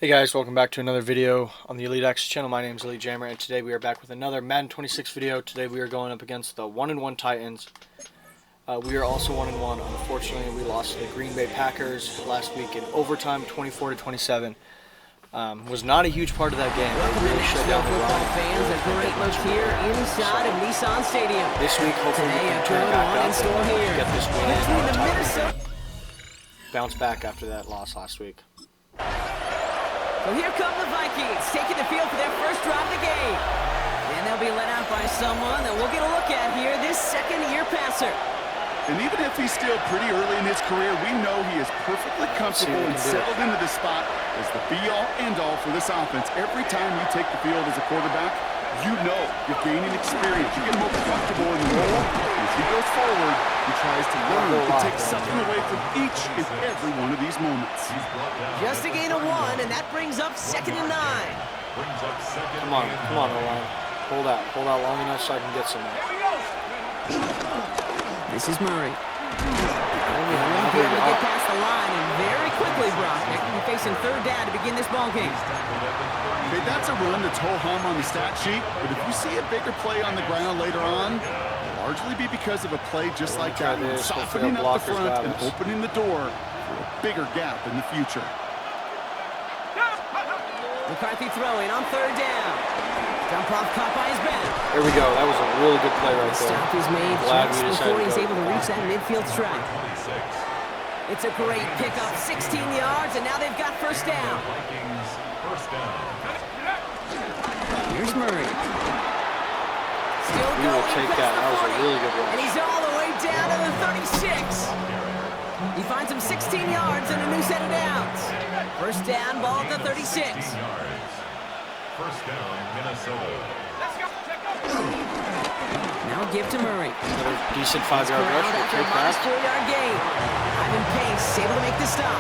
Hey guys, welcome back to another video on the Elite X channel. My name is Elite Jammer, and today we are back with another Madden 26 video. Today we are going up against the 1-1 Titans. We are also 1-1. Unfortunately, we lost to the Green Bay Packers last week in overtime, 24-27. Was not a huge part of that game. Welcome to Nashville football fans. A great look here inside of Nissan Stadium. This week, hopefully, we can turn back up and get this win. Between the Minnesota. Bounce back after that loss last week. So here come the Vikings, taking the field for their first drive of the game. And they'll be let out by someone that we'll get a look at here, this second-year passer. And even if he's still pretty early in his career, we know he is perfectly comfortable and settled into this spot as the be-all, end-all for this offense. Every time you take the field as a quarterback, you know you're gaining experience. You get more comfortable in the role. As he goes forward, he tries to learn and take something away from each and every one of these moments. Just a gain of 1, and that brings up 2nd and 9. Come on, O-line. Hold out long enough so I can get some. This is Murray. Only be able to get past the line, and very quickly, Brock, they're going to be facing 3rd down to begin this ball game. Okay, that's a run that's ho-hum on the stat sheet, but if you see a bigger play on the ground later on, it'll largely be because of a play just like that, softening up the front and opening the door for a bigger gap in the future. McCarthy throwing on 3rd down. Dump off caught by his back. There we go. That was a really good play right there. Stop is made just before he's able to reach that midfield strike. It's a great pickup, 16 yards, and now they've got 1st down. Here's Murray. Still we will take that. That was a really good one. And he's all the way down to the 36. He finds him 16 yards and a new set of downs. 1st down, ball at the 36. 1st down, Minnesota. Now give to Murray. Another decent 5-yard rush. We'll take that. 4-yard gain. Ivan Pace able to make the stop.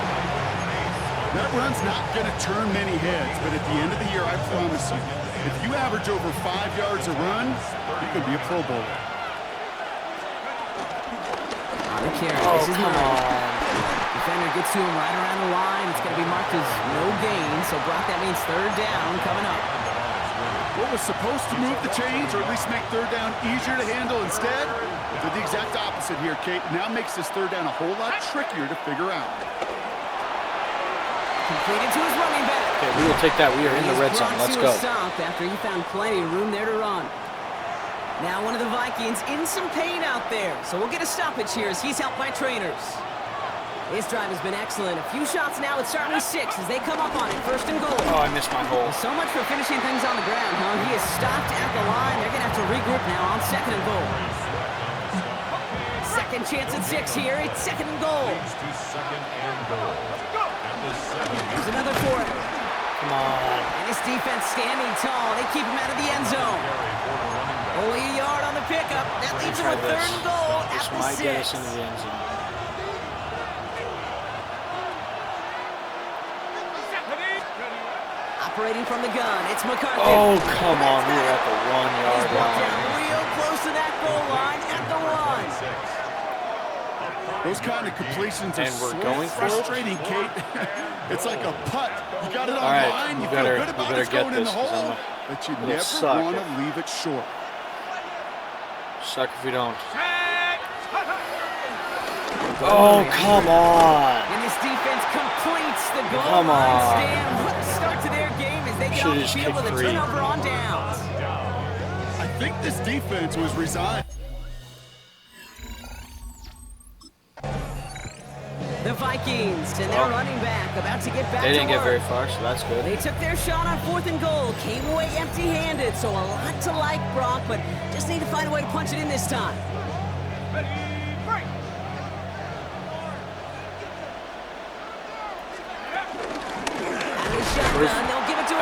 That run's not going to turn many heads, but at the end of the year, I promise you, if you average over 5 yards a run, you could be a Pro Bowler. On the carry, this is Murray. Defender gets to him right around the line. It's going to be marked as no gain, so Brock, that means 3rd down coming up. What was supposed to move the chains, or at least make 3rd down easier to handle instead, did the exact opposite here, Kate. Now makes this 3rd down a whole lot trickier to figure out. Completed to his running back. Okay, we will take that. We are in the red zone. Let's go. Stop after he found plenty of room there to run. Now one of the Vikings in some pain out there, so we'll get a stoppage here as he's helped by trainers. His drive has been excellent. A few shots now. It's starting with 6 as they come up on it. 1st and goal. Oh, I missed my hole. So much for finishing things on the ground, huh? He is stopped at the line. They're going to have to regroup now on 2nd and goal. Second chance at 6 here. It's 2nd and goal. There's another 4. Come on. And his defense standing tall. They keep him out of the end zone. Only a yard on the pickup. That leaves him with 3rd and goal at the 6. Get us into the end zone. Operating from the gun, it's McCarthy. Oh, come on. We were at the 1-yard line. Real close to that goal line at the 1. Those kind of completions are so frustrating, Kate. It's like a putt. You got it on line, you feel good about it going in the hole, but you never want to leave it short. Suck if we don't. Oh, come on. And this defense completes the goal Come line on. stand. What a start to their game as they get off the field with a turnover on downs. I think this defense was resigned. The Vikings and their running back about to get back to work. They didn't get very far, so that's good. They took their shot on 4th and goal, came away empty-handed, so a lot to like, Brock, but just need to find a way to punch it in this time.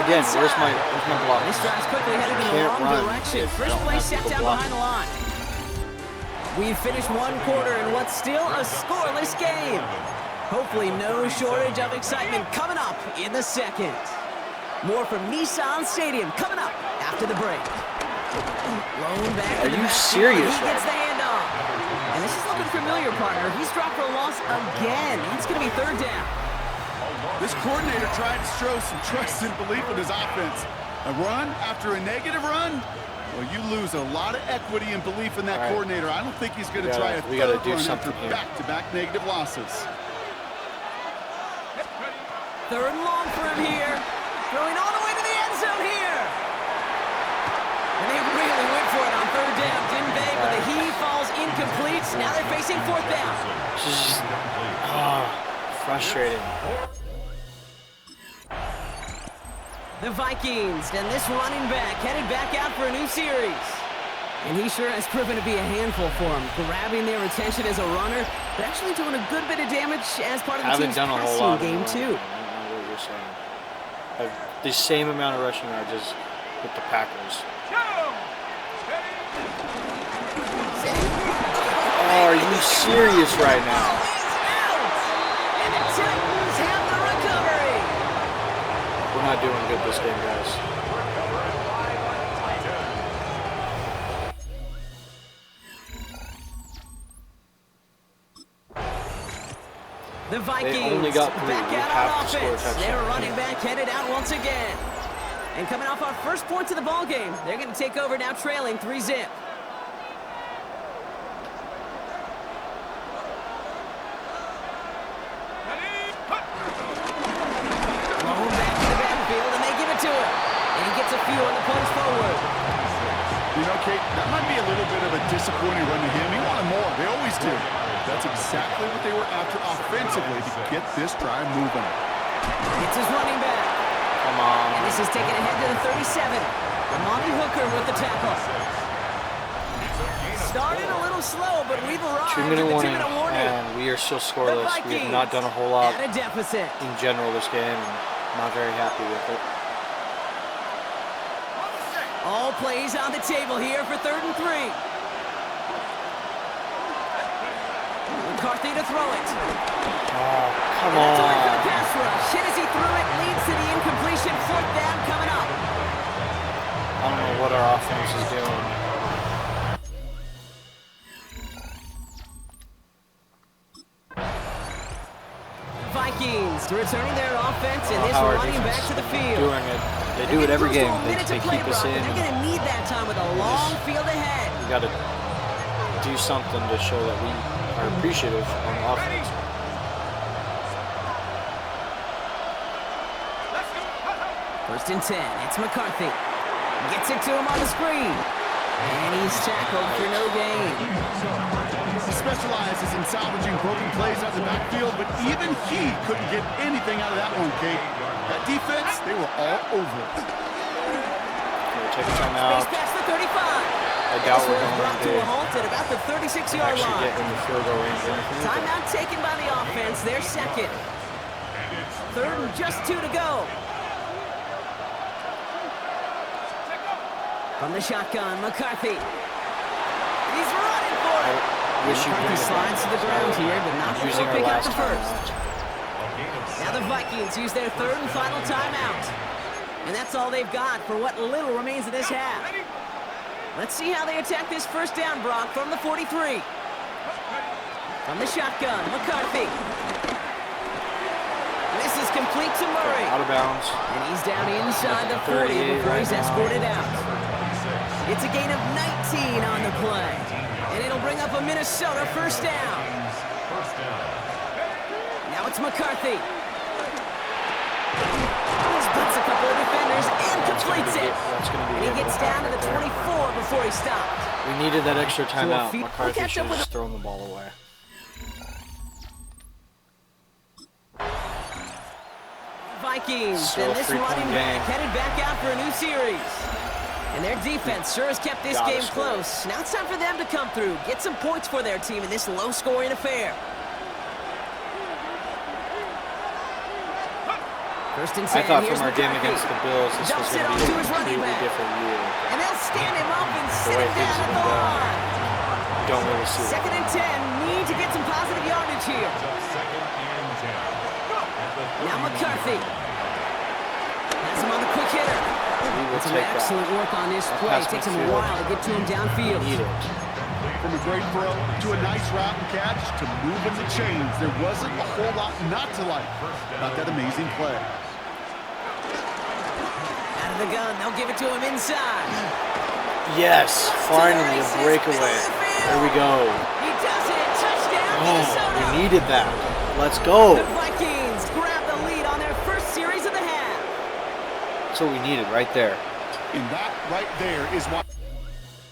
Again, where's my block? This drive's quickly headed in the wrong direction. First play set down behind the line. We've finished 1 quarter in what's still a scoreless game. Hopefully no shortage of excitement coming up in the 2nd. More from Nissan Stadium coming up after the break. Blown back. Are you serious? He gets the handoff. And this is looking familiar, partner. He's dropped for a loss again. It's going to be 3rd down. This coordinator tried to show some trust and belief in his offense. A run after a negative run? Well, you lose a lot of equity and belief in that coordinator. I don't think he's going to try a third run after back-to-back negative losses. Third and long for him here. Throwing all the way to the end zone here. And they really went for it on third down, didn't they? But the heave falls incomplete. Now they're facing fourth down. Frustrating. The Vikings, and this running back headed back out for a new series. And he sure has proven to be a handful for him, grabbing their attention as a runner, but actually doing a good bit of damage as part of the team's passing game, too. I don't know what you're saying. Have the same amount of rushing yards as with the Packers. Oh, are you serious right now? And the Titans have the recovery. We're not doing good this game, guys. The Vikings only got back out on offense. Their running back headed out once again. And coming off our first points of the ball game, they're going to take over now trailing 3-zip. A few on the punch forward. You know, Kate, that might be a little bit of a disappointing run to him. He wanted more. They always do. That's exactly what they were after offensively to get this drive moving. It's his running back. Come on. And this is taken ahead to the 37. Amani Hooker with the tackle. Started a little slow, but we've arrived. 2-minute warning, and we are still scoreless. We have not done a whole lot at a deficit in general this game, and I'm not very happy with it. All plays on the table here for 3rd and 3. McCarthy to throw it. Oh, come on. For the pass rush. Hit as he threw it, leads to the incompletion. 4th down coming up. I don't know what our offense is doing. Vikings returning their offense, and this running back to the field. Doing it. They do it every game. They keep us in. They're going to need that time with a long field ahead. We got to do something to show that we are appreciative on offense. First and 10. It's McCarthy. Gets it to him on the screen. And he's tackled for no gain. He specializes in salvaging broken plays out of the backfield, but even he couldn't get anything out of that one, Kate. That defense, they were all over it. Take a timeout. Space past the 35. I doubt we're going to a halt at about the 36-yard line. Get in the field goal range. Timeout taken by the offense. Their second. 3rd and just 2 to go. From the shotgun, McCarthy. He's running for it. McCarthy slides to the ground here, but not before pick up the first. Now the Vikings use their 3rd and final timeout. And that's all they've got for what little remains of this half. Let's see how they attack this first down, Brock, from the 43. From the shotgun, McCarthy. This is complete to Murray. Out of bounds. And he's down inside the 40 before he's escorted out. It's a gain of 19 on the play. And it'll bring up a Minnesota first down. Now it's McCarthy. Splits a couple of defenders and completes it. And he gets down to the 24 before he stopped. We needed that extra timeout. McCarthy should have just thrown the ball away. Vikings, and this running back headed back out for a new series. And their defense sure has kept this game close. Now it's time for them to come through, get some points for their team in this low-scoring affair. First and 10. I thought from our game against the Bills, this was going to be a completely different year. And they'll stand him up and sit him down at the line. Don't really see that. 2nd and 10. Need to get some positive yardage here. Now McCarthy. Has him on the quick hitter. Some excellent work on this play. It takes him a while to get to him downfield. From a great throw to a nice route and catch to moving the chains. There wasn't a whole lot not to like about that amazing play. Out of the gun, they'll give it to him inside. Yes, finally a breakaway. There we go. He does it. Touchdown, Oh, Minnesota. we needed that. Let's go. The Vikings grab the lead on their first series of the half. That's what we needed right there. And that right there is why.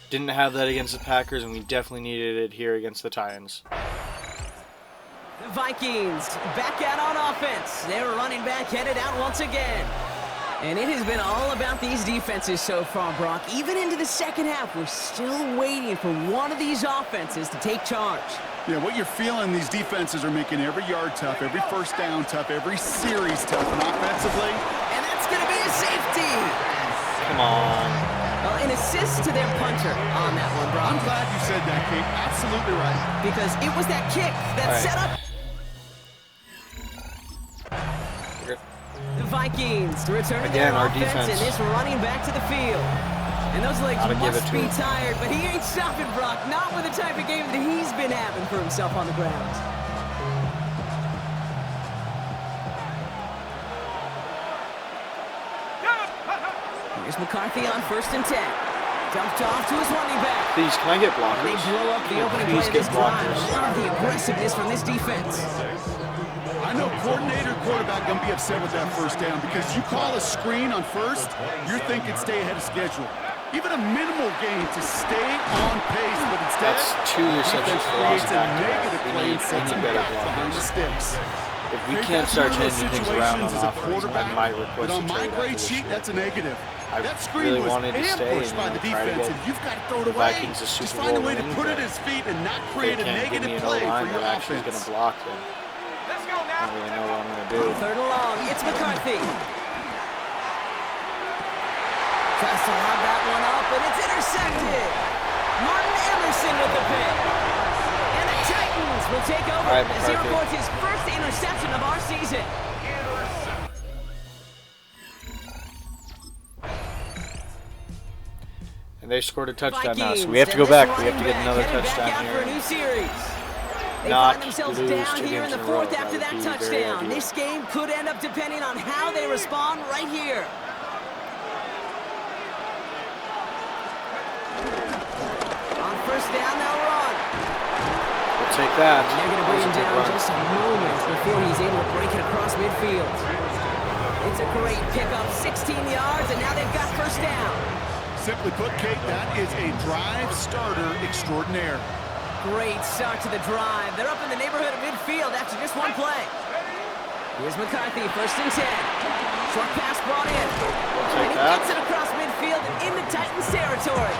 Didn't have that against the Packers, and we definitely needed it here against the Titans. The Vikings back out on offense. Their running back headed out once again. And it has been all about these defenses so far, Brock. Even into the second half, we're still waiting for one of these offenses to take charge. Yeah, what you're feeling, these defenses are making every yard tough, every first down tough, every series tough, and offensively. And that's going to be a safety. Come on. Well, an assist to their punter on that one, Brock. I'm glad you said that, Kate. Absolutely right. Because it was that kick that set up the Vikings to return to their Again, our offense defense. and this running back to the field. And those legs Gotta give must it to be him. tired, but he ain't stopping, Brock. Not with the type of game that he's been having for himself on the ground. Here's McCarthy on 1st and 10. Dumped off to his running back. Please, can I get blockers? They blow up the opening Please play of get this drive. blockers. Love the aggressiveness from this defense. I know coordinator, quarterback going to be upset with that first down because you call a screen on first, you're thinking stay ahead of schedule. Even a minimal gain to stay on pace, but instead, That's 2 receptions for us creates a back to back. negative play and sets him better back behind the blockers. sticks. If we Maybe can't that's start one of those changing things around on situations as a offense, I quarterback, might but request on a my trade grade after this sheet, year. that's a negative. I That screen really was wanted to stay ambushed by and the try to defense, get and you've got to throw it the away. Vikings a Super Just find a Bowl way to win, put it but at his feet and not They create a can't give me negative an play O-line for your that actually is going offense. to block them. I don't really know what I'm going to do. 3rd and long. It's McCarthy. Tries to lob that one up, but it's intercepted. Martin Emerson with the pick. And the Titans will take over All right, as he McCarthy. records his first interception of our season. And they scored a touchdown now, Vikings, so we have to go and back. this We have to get running another back headed touchdown back out for a here. new series. They Not find themselves lose down 2 here in games the in a row. 4th That after would that be very touchdown. ideal. This game could end up depending on how they respond right here. On 1st down, they'll run. We'll take that. They're going to bring him down just a moment before he's able to break it across midfield. It's a great pickup, 16 yards, and now they've got 1st down. Simply put, Kate, that is a drive starter extraordinaire. Great start to the drive. They're up in the neighborhood of midfield after just one play. Here's McCarthy, 1st and 10. Short pass brought in. And he that. gets it across midfield and into Titans territory.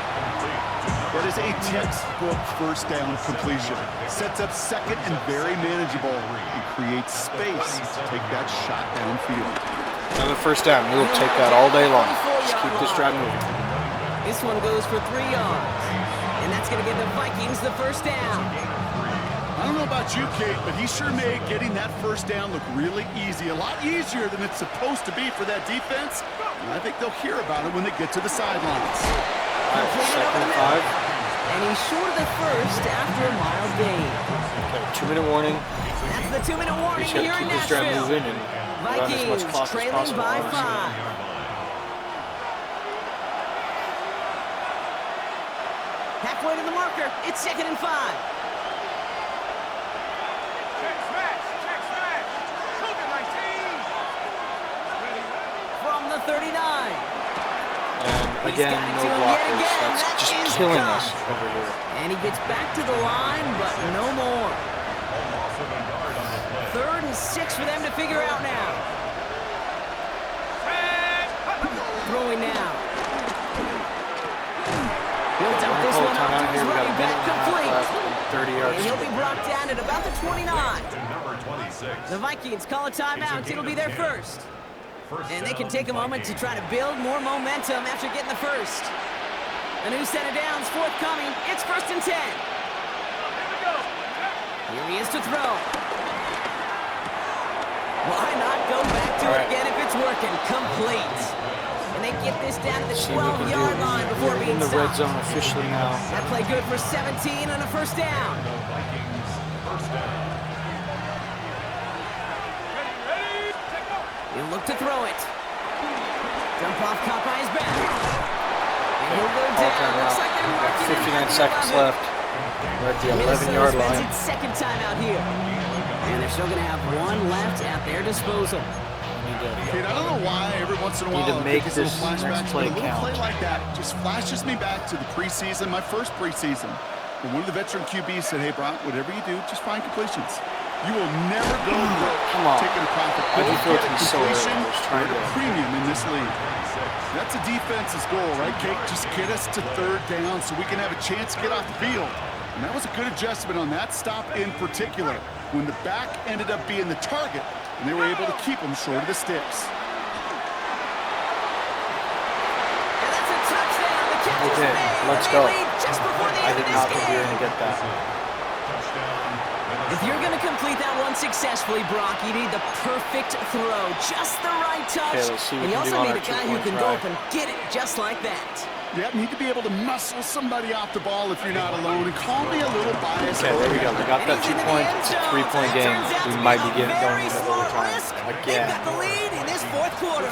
That is a textbook first down completion. Sets up second and very manageable and creates space to take that shot downfield. Another 1st down. We will take that all day long. Just keep this drive moving. This one goes for 3 yards. And that's going to give the Vikings the 1st down. I don't know about you, Kate, but he sure made getting that 1st down look really easy. A lot easier than it's supposed to be for that defense. And I think they'll hear about it when they get to the sidelines. All right, 2nd and 5. And he's short of the 1st after a mild gain. Okay, 2-minute warning. That's the 2-minute We warning just got here to in keep this drive Nashville. moving and run as Vikings much clock as trailing possible. by honestly. 5. Halfway to the marker. It's 2nd and 5. From the 39. And again, no blockers. That's just killing us over here. And he gets back to the line, but no more. 3rd and 6 for them to figure out now. Throwing now. He'll dump this Call one time off out to his here. We got a running minute back and a half complete. left and 30 yards. And he'll be brought down at about the 29. Number 26. The Vikings call a timeout. It'll be their 1st. And they can take a moment to try to build more momentum after getting the 1st. A new set of downs forthcoming. It's 1st and 10. Here he is to throw. Why not go back to it again if it's working? Complete. And they get this down to the See what we can 12-yard do. line before We're being in the red stopped. zone officially now. That play good for 17 and a first down. Vikings first down. He'll look to throw it. Dump off, caught by his back. And he'll go Ball down. timeout. Looks like they're Got working 59 it seconds out. left. We're at the 11-yard Minnesota spends line. its second time out here. And they're still going to have one left at their disposal. Kid, I don't know why every once in a while Need to I make get these this little next flashbacks, play but a little count. play like that just flashes me back to the preseason, my first preseason. And one of the veteran QBs said, hey, Brock, whatever you do, just find completions. You will never go broke Come on. taking a profit. I just feel Get like a he's so completion early. I was trying or a to- premium in this league. That's a defense's goal, right, Kate? Just get us to third down so we can have a chance to get off the field. And that was a good adjustment on that stop in particular, when the back ended up being the target, and they were able to keep him short of the sticks. And that's a touchdown. The catch is Okay, made. let's And go. they lead just before the I end did of not this think we were game. going to get that. If you're going to complete that one successfully, Brock, you need the perfect throw, just the right touch. Okay, let's see what and we you can do also on need our a guy who two-point can try. go up and get it just like that. Yeah, need to be able to muscle somebody off the ball if you're not alone, and call me a little biased. Okay, there we go. We got that And he's 2 into the points. end It's a zone. 3-point That game. turns out We to be might a be getting going very into smart overtime risk. They've again. got the lead in this fourth quarter.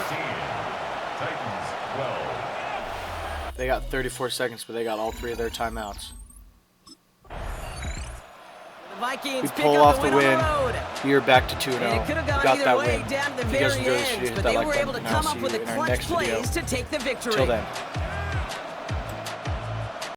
Titans 12. They got 34 seconds, but they got all 3 of their timeouts. The Vikings We pick pull up off the the win win. on the road. We are back to 2-0. And it could have We gone got either that way win. down to the If you guys very enjoyed this end, video, hit but that they like were button, able to and I'll come see up you with the in our clutch next video. plays to take the victory. Till then.